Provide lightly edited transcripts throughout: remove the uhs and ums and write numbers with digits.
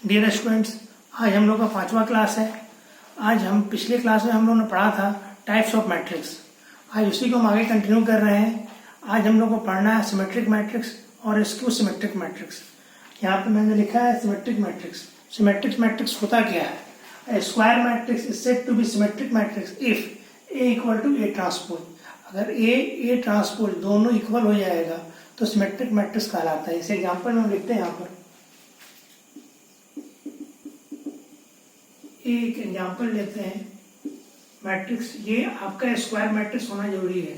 Dear students, आज हम लोग का 5वां क्लास है। आज हम पिछले क्लास में हम लोगों ने पढ़ा था टाइप्स ऑफ मैट्रिक्स। आज उसी को हम आगे कंटिन्यू कर रहे हैं। आज हम लोग को पढ़ना है सिमेट्रिक मैट्रिक्स और स्क्यू सिमेट्रिक मैट्रिक्स। यहाँ पे मैंने लिखा है सिमेट्रिक मैट्रिक्स। सिमेट्रिक मैट्रिक्स होता क्या है? Square matrix is said to be symmetric matrix if A equal to A transpose. अगर ए ट्रांसपोज दोनों इक्वल हो जाएगा तो सिमेट्रिक मैट्रिक्स कहलाता है। इसे एग्जाम्पल में हम लिखते हैं यहाँ पर। एक एग्जाम्पल लेते हैं मैट्रिक्स। ये आपका स्क्वायर मैट्रिक्स होना जरूरी है।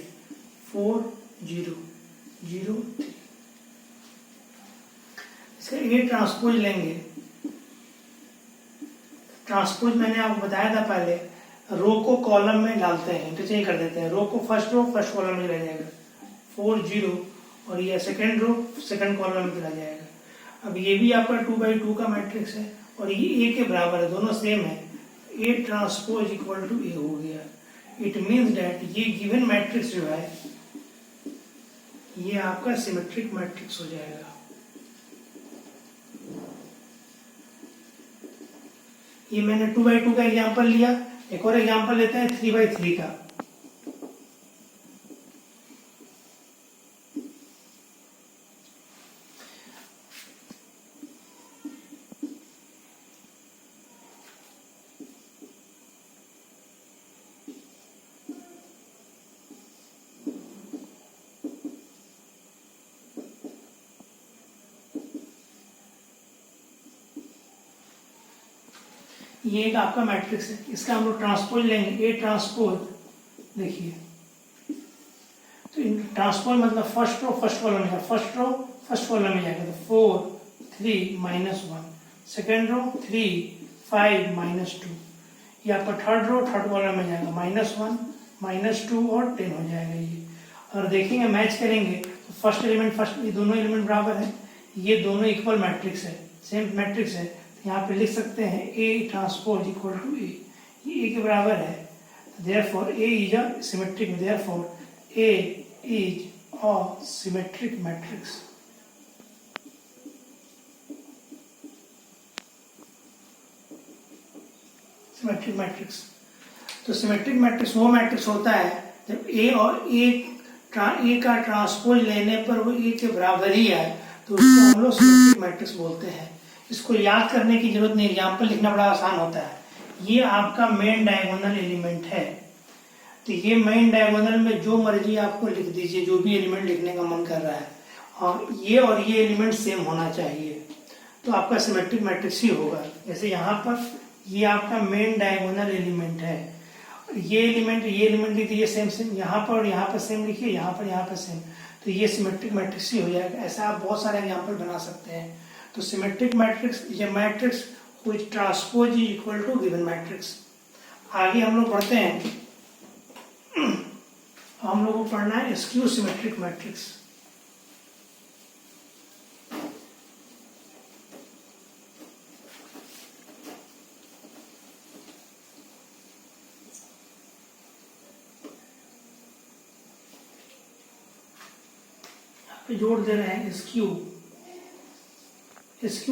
4 0 0 3। इसका ए ट्रांसपोज लेंगे। ट्रांसपोज मैंने आपको बताया था पहले, रो को कॉलम में डालते हैं, इंटरचेंज कर देते हैं। रो को फर्स्ट कॉलम में चला जाएगा 4 0, और ये सेकंड रो सेकंड कॉलम में चला जाएगा। अब ये भी आपका 2/2 का मैट्रिक्स है और ये ए के बराबर है, दोनों सेम है। ए ट्रांसपोज इक्वल टू ए हो गया। इट मीन्स दैट ये गिवन मैट्रिक्स जो है ये आपका सिमेट्रिक मैट्रिक्स हो जाएगा। ये मैंने 2/2 का एग्जांपल लिया। एक और एग्जांपल लेते हैं 3/3 का। ये एक आपका मैट्रिक्स है, इसका हम लोग ट्रांसपोज लेंगे। ए ट्रांसपोज देखिए, तो ट्रांसपोज मतलब फर्स्ट रो फर्स्ट कॉलम में, फर्स्ट रो फर्स्ट कॉलम में जाएगा तो 4 3 -1, सेकेंड रो 3 5 -2। ये आपका थर्ड रो थर्ड कॉलम में जाएगा -1 -2 और 10 हो जाएगा ये। और देखेंगे मैच करेंगे तो फर्स्ट एलिमेंट फर्स्ट, ये दोनों एलिमेंट बराबर है, ये दोनों इक्वल मैट्रिक्स है, सेम मैट्रिक्स है। यहाँ पे लिख सकते हैं ए ट्रांसपोज इक्वल टू ए, ये ए के बराबर है। Therefore A is a symmetric, therefore A is a symmetric matrix. Symmetric matrix, तो सिमेट्रिक मैट्रिक्स वो मैट्रिक्स होता है जब ए और ए का ट्रांसपोज लेने पर वो ए के बराबर ही है, तो उसको हम लोग सिमेट्रिक मैट्रिक्स बोलते हैं। इसको याद करने की जरूरत नहीं, एग्जाम्पल लिखना बड़ा आसान होता है। ये आपका मेन डायगोनल एलिमेंट है, तो ये मेन डायगोनल में जो मर्जी आपको लिख दीजिए, जो भी एलिमेंट लिखने का मन कर रहा है, और ये एलिमेंट सेम होना चाहिए, तो आपका सिमेट्रिक मैट्रिक्स ही होगा। जैसे यहाँ पर ये आपका मेन डायगोनल एलिमेंट है, ये एलिमेंट लिख दीजिए सेम सेम, यहाँ पर और यहाँ पर सेम लिखिए, यहाँ पर सेम, तो ये सिमेट्रिक मैट्रिक्स ही हो जाएगा। ऐसा आप बहुत सारे एग्जाम्पल बना सकते हैं। तो symmetric matrix is a matrix which transpose is equal to given matrix. आगे हम लोग पढ़ते हैं, हम लोग को पढ़ना है स्क्यू सिमेट्रिक मैट्रिक्स। जोड़ दे रहे हैं स्क्यू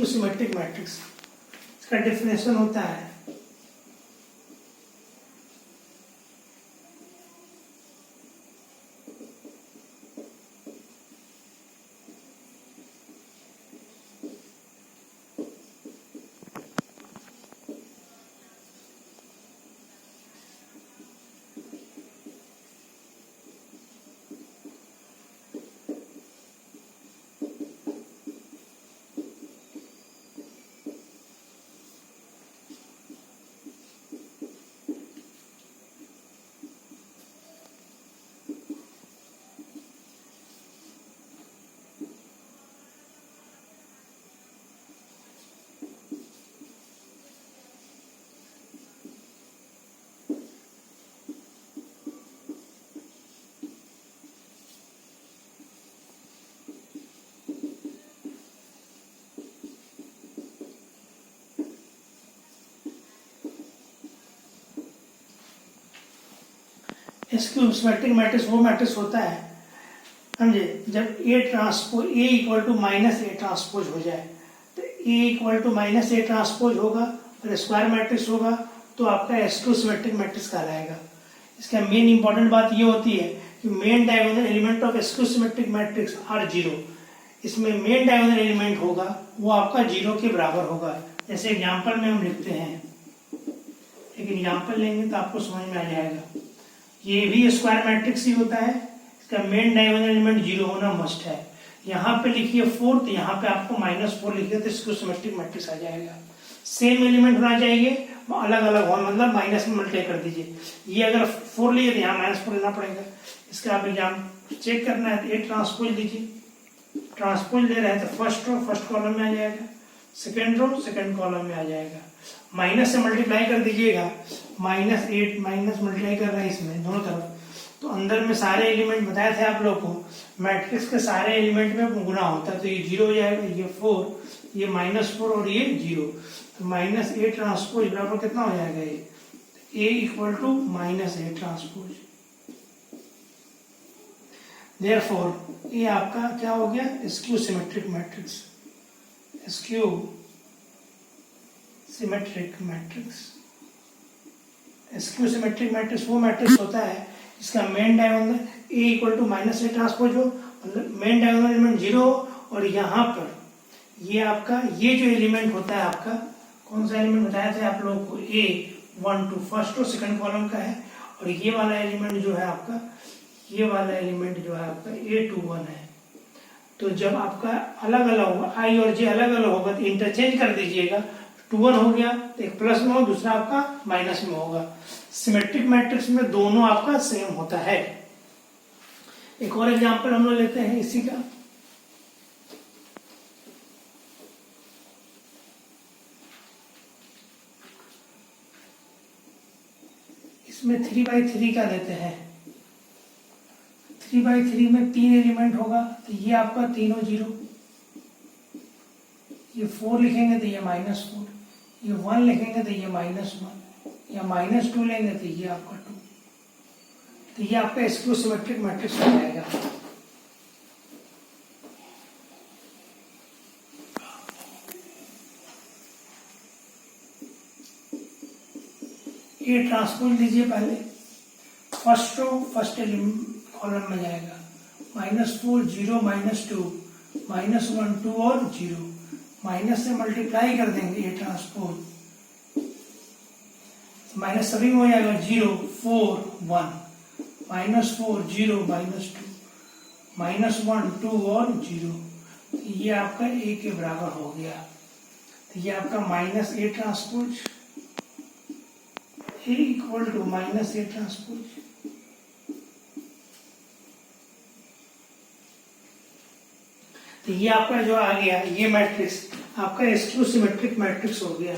सिमेट्रिक मैट्रिक्स। इसका डेफिनेशन होता है स्क्यू सिमेट्रिक मैट्रिक्स वो मैट्रिक्स होता है, समझे, जब a equal to -a transpose हो जाए। तो a equal to minus a transpose होगा और स्क्वायर मैट्रिक्स होगा तो आपका S2 सिमेट्रिक मैट्रिक्स कहलाएगा। इसका मेन इंपॉर्टेंट बात ये होती है कि main diagonal element of S2 symmetric matrix are zero. इसमें मेन डायगोनल एलिमेंट होगा वो आपका जीरो के बराबर होगा। जैसे एग्जाम्पल में हम लिखते हैं, एक एग्जाम्पल लेंगे तो आपको समझ में आ जाएगा। ये भी स्क्वायर मैट्रिक्स ही होता है, इसका मेन डायगोनल एलिमेंट जीरो होना मस्ट है। यहाँ पे लिखिए 4 तो यहाँ पे आपको -4 लिखिए तो इसको सिमेट्रिक मैट्रिक्स आ जाएगा। सेम एलिमेंट होना चाहिए, अलग अलग हो, मतलब माइनस में मल्टीप्लाई कर दीजिए। ये अगर 4 लिए तो यहाँ -4 लेना पड़ेगा। इसका आप एग्जाम चेक करना है तो ए ट्रांसपोज लीजिए। ट्रांसपोज ले रहे हैं तो फर्स्ट रो फर्स्ट कॉलम में आ जाएगा, सेकेंड रो सेकेंड कॉलम में आ जाएगा। माइनस से मल्टीप्लाई कर दीजिएगा, -8 माइनस मल्टीप्लाई कर रहा है इसमें दोनों तरफ, तो अंदर में सारे एलिमेंट बताए थे आप लोग को, मैट्रिक्स के सारे एलिमेंट में गुना होता है तो ये 0 हो जाएगा, ये 4, ये -4 और ये 0, तो -A ट्रांसपोज बराबर कितना हो जाएगा, ये A equal to -A transpose. Therefore ये आपका क्या हो गया, skew symmetric matrix. Skew symmetric matrix, skew symmetric matrix वो मैट्रिक्स होता है इसका main diagonal A equal to -A transpose हो, मतलब मेन डायगोनल एलिमेंट 0 हो, और यहाँ पर ये आपका ये जो एलिमेंट होता है आपका, कौन सा एलिमेंट बताया था आप लोगों को, A1 2 फर्स्ट और सेकंड कॉलम का है, और ये वाला एलिमेंट जो है आपका, ये वाला एलिमेंट जो है आपका A21 है। तो जब आपका अलग अलग होगा, I और J अलग अलग होगा तो इंटरचेंज कर दीजिएगा, 21 हो गया तो एक प्लस में हो, दूसरा आपका माइनस में होगा। सिमेट्रिक मैट्रिक्स में दोनों आपका सेम होता है। एक और एग्जांपल हम लोग लेते हैं इसी का। इसमें 3x3 का लेते हैं। 3x3 में 3 एलिमेंट होगा तो ये आपका तीनों 0, ये 4 लिखेंगे तो ये -4, ये 1 लिखेंगे तो ये -1, या -2 लेंगे तो ये आपका 2, तो ये आपका स्क्यू सिमेट्रिक मैट्रिक्स हो जाएगा। ये ट्रांसपोज लीजिए पहले, फर्स्ट रो फर्स्ट कॉलम में जाएगा, -4 0 -2 -1 2 और 0, माइनस से मल्टीप्लाई कर देंगे ये ट्रांसपोज, माइनस सभी में हो जाएगा, 0 4 1 -4 0 -2 -1 2 और 0, तो ये आपका A के बराबर हो गया। तो ये आपका -A transpose, A equal to -A transpose. तो ये आपका जो आ गया, ये मैट्रिक्स आपका स्क्यू सिमेट्रिक मैट्रिक्स हो गया।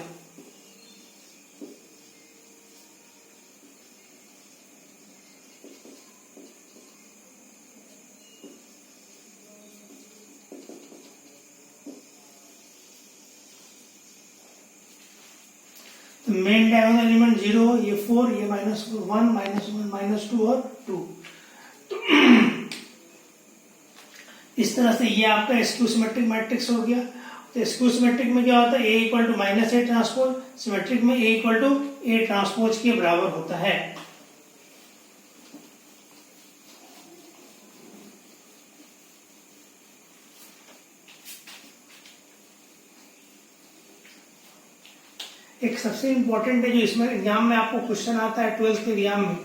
तो मेन डायगोनल एलिमेंट 0, ये 4, ये -1 -1 -2 और 2। तो इस तरह से ये आपका स्क्यू सिमेट्रिक मैट्रिक्स हो गया। तो स्क्यू सिमेट्रिक में क्या होता है, A equal to -A transpose, symmetric में A equal to A transpose के बराबर होता है। एक सबसे इंपॉर्टेंट है जो इसमें एग्जाम में आपको क्वेश्चन आता है 12th के एग्जाम में,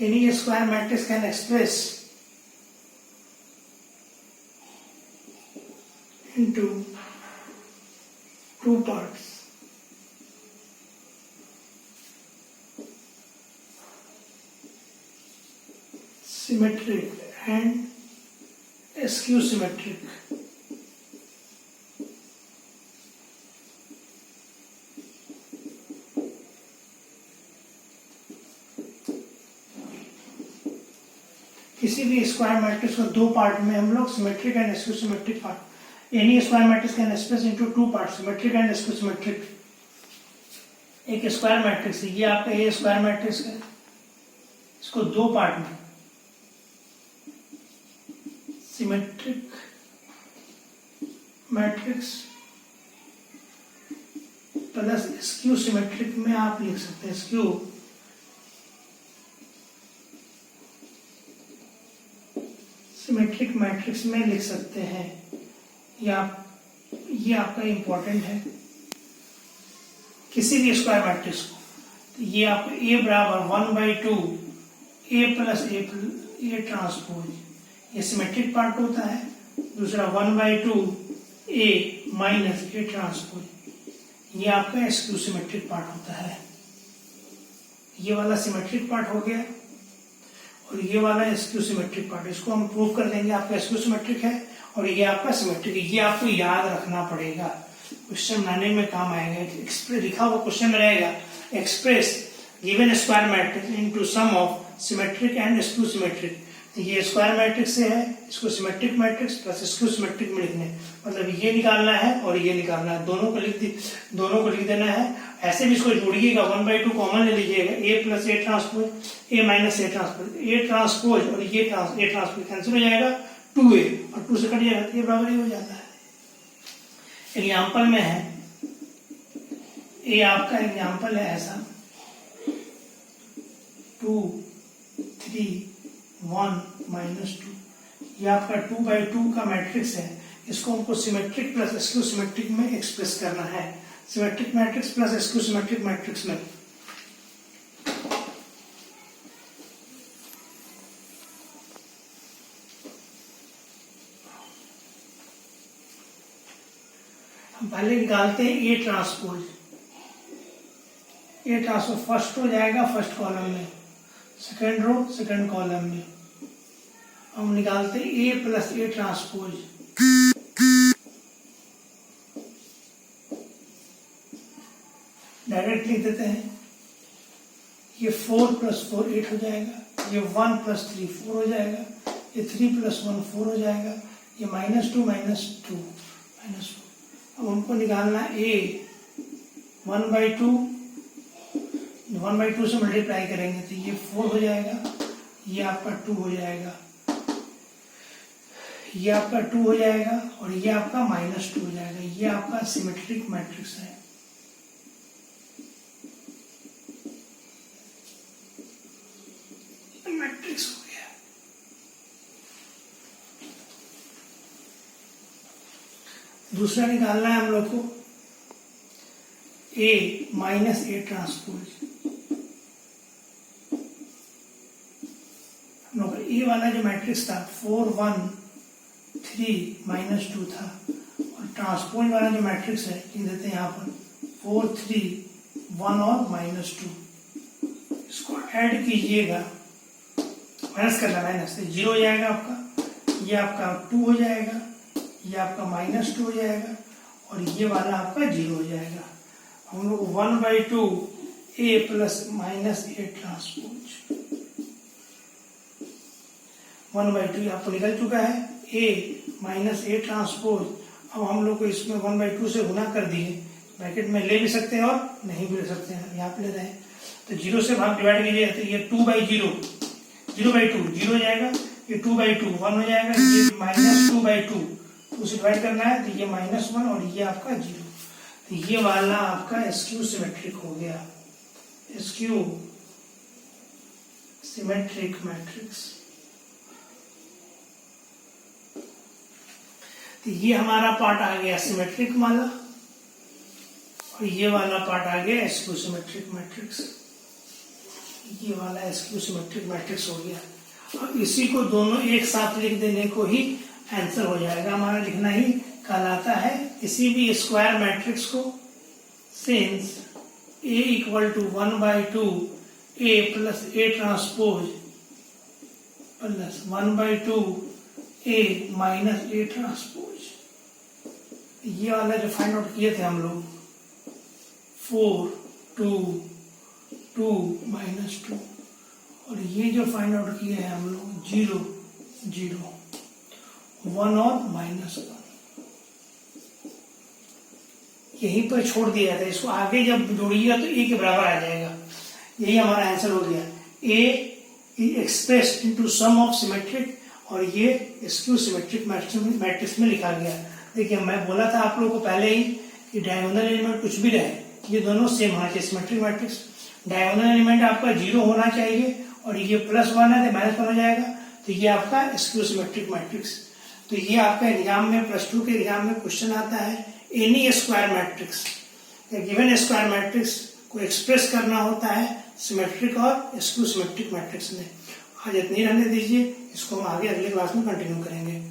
any square matrix can express into two parts. Symmetric and skew symmetric. किसी भी स्क्वायर मैट्रिक्स को दो पार्ट में हम लोग symmetric and skew symmetric part, N E square matrix can express into two part, symmetric and skew symmetric. एक square matrix है, ये आपका ए स्क्वायर मैट्रिक्स है, इसको दो पार्ट में symmetric matrix plus skew symmetric में आप लिख सकते हैं, स्क्यू सिमेट्रिक मैट्रिक्स में लिख सकते हैं। ये आपका इंपॉर्टेंट है किसी भी स्क्वायर मैट्रिक्स को। तो ये आपका ए बराबर 1/2 ए प्लस ए ट्रांसपोज, ये सिमेट्रिक पार्ट होता है। दूसरा 1/2 ए माइनस ए ट्रांसपोज, ये आपका स्क्यू सिमेट्रिक पार्ट होता है। ये वाला सिमेट्रिक पार्ट हो गया और ये वाला स्क्यू सिमेट्रिक पार्ट, इसको हम प्रूव कर देंगे। आपका स्क्यू सिमेट्रिक है और ये आपका सिमेट्रिक है। ये आपको याद रखना पड़ेगा, क्वेश्चन बनाने में काम आएगा। एक्सप्रेस लिखा हुआ क्वेश्चन में रहेगा, express given square matrix into sum of symmetric and skew symmetric. तो ये स्क्वायर मैट्रिक्स से है, इसको symmetric matrix plus skew symmetric में लिखने, मतलब ये निकालना है और ये निकालना है, दोनों को लिख देना है। ऐसे भी इसको जोड़िएगा, 1/2 कॉमन ले लीजिएगा, a plus a transpose a minus a transpose, a transpose और ये ए ट्रांसपोज कैंसिल हो जाएगा, 2a और 2 से कट जाएगा, ये बराबर ही हो जाता है। एग्जाम्पल में है, ये आपका एग्जाम्पल है ऐसा 2 3 1 -2, ये आपका 2/2 का मैट्रिक्स है। इसको हमको सिमेट्रिक प्लस स्क्यू सिमेट्रिक में एक्सप्रेस करना है, symmetric matrix plus skew symmetric matrix में। हम पहले निकालते हैं ए ट्रांसपोज। ए ट्रांसपोज फर्स्ट हो जाएगा फर्स्ट कॉलम में, सेकेंड रो सेकेंड कॉलम में। हम निकालते हैं ए प्लस ए ट्रांसपोज, डायरेक्ट लिख देते हैं। ये 4 + 4 8 हो जाएगा, ये 1 + 3 4 हो जाएगा, ये 3 + 1 4 हो जाएगा, ये -2 -2 -4। अब हमको निकालना ए 1/2 से मल्टीप्लाई करेंगे तो ये 4 हो जाएगा, ये आपका 2 हो जाएगा, ये आपका 2 हो जाएगा और ये आपका -2 हो जाएगा। ये आपका सिमेट्रिक मैट्रिक्स है। मैट्रिक्स हो गया। दूसरा निकालना है हम लोग को ए माइनस ए ट्रांसपोज। हम लोग ए वाला जो मैट्रिक्स था 4 1 3 -2 था और ट्रांसपोज वाला जो मैट्रिक्स है लिख देते हैं यहाँ पर 4 3 1 और -2। इसको ऐड कीजिएगा, माइनस करना, माइनस से 0 हो जाएगा आपका, ये आपका 2 हो जाएगा, ये आपका -2 हो जाएगा और ये वाला आपका 0 हो जाएगा। हम लोग 1/2 ए प्लस माइनस ए ट्रांसपोज, 1/2 आपको निकल चुका है, ए माइनस ए ट्रांसपोज। अब हम लोग को इसमें 1/2 से गुना कर दिए, ब्रैकेट में ले भी सकते हैं और नहीं भी ले सकते हैं, यहाँ पे ले रहे हैं तो 0 से भाग डिवाइड कीजिए तो ये 2/0 0/2 0 हो जाएगा, ये 2/2 1 हो जाएगा, ये -2/2 2 से डिवाइड करना है तो ये -1 और ये आपका 0। तो ये वाला आपका स्क्यू सिमेट्रिक हो गया, स्क्यू सिमेट्रिक मैट्रिक्स। तो ये हमारा पार्ट आ गया सिमेट्रिक वाला और ये वाला पार्ट आ गया स्क्यू सिमेट्रिक मैट्रिक्स। ये वाला स्क्यू सिमेट्रिक मैट्रिक्स हो गया। अब इसी को दोनों एक साथ लिख देने को ही आंसर हो जाएगा हमारा, लिखना ही कहलाता है किसी भी स्क्वायर मैट्रिक्स को। Since A = 1/2 A plus a transpose plus 1/2 A minus a transpose. ये वाला जो फाइंड आउट किए थे हम लोग 4 2 2 -2 और ये जो फाइंड आउट किए हैं हम लोग 0 0, 1 और -1 यहीं पर छोड़ दिया था। इसको आगे जब जोड़िएगा तो ए के बराबर आ जाएगा। यही हमारा आंसर हो गया। A is expressed into sum of symmetric, और ये स्क्यू सिमेट्रिक मैट्रिक्स में लिखा गया। देखिए मैं बोला था आप लोगों को पहले ही कि डायगोनल एलिमेंट कुछ भी रहे, ये दोनों सेम होना चाहिए। सिमेट्रिक मैट्रिक्स डायगोनल एलिमेंट आपका 0 होना चाहिए, और ये +1 है तो -1 हो जाएगा, तो ये आपका स्क्यू सिमेट्रिक मैट्रिक्स। तो ये आपका एग्जाम में +2 के एग्जाम में क्वेश्चन आता है। N E square matrix, given square matrix को एक्सप्रेस करना होता है सिमेट्रिक और स्क्यू सिमेट्रिक मैट्रिक्स में। आज इतनी रहने दीजिए, इसको हम आगे अगले क्लास में कंटिन्यू करेंगे।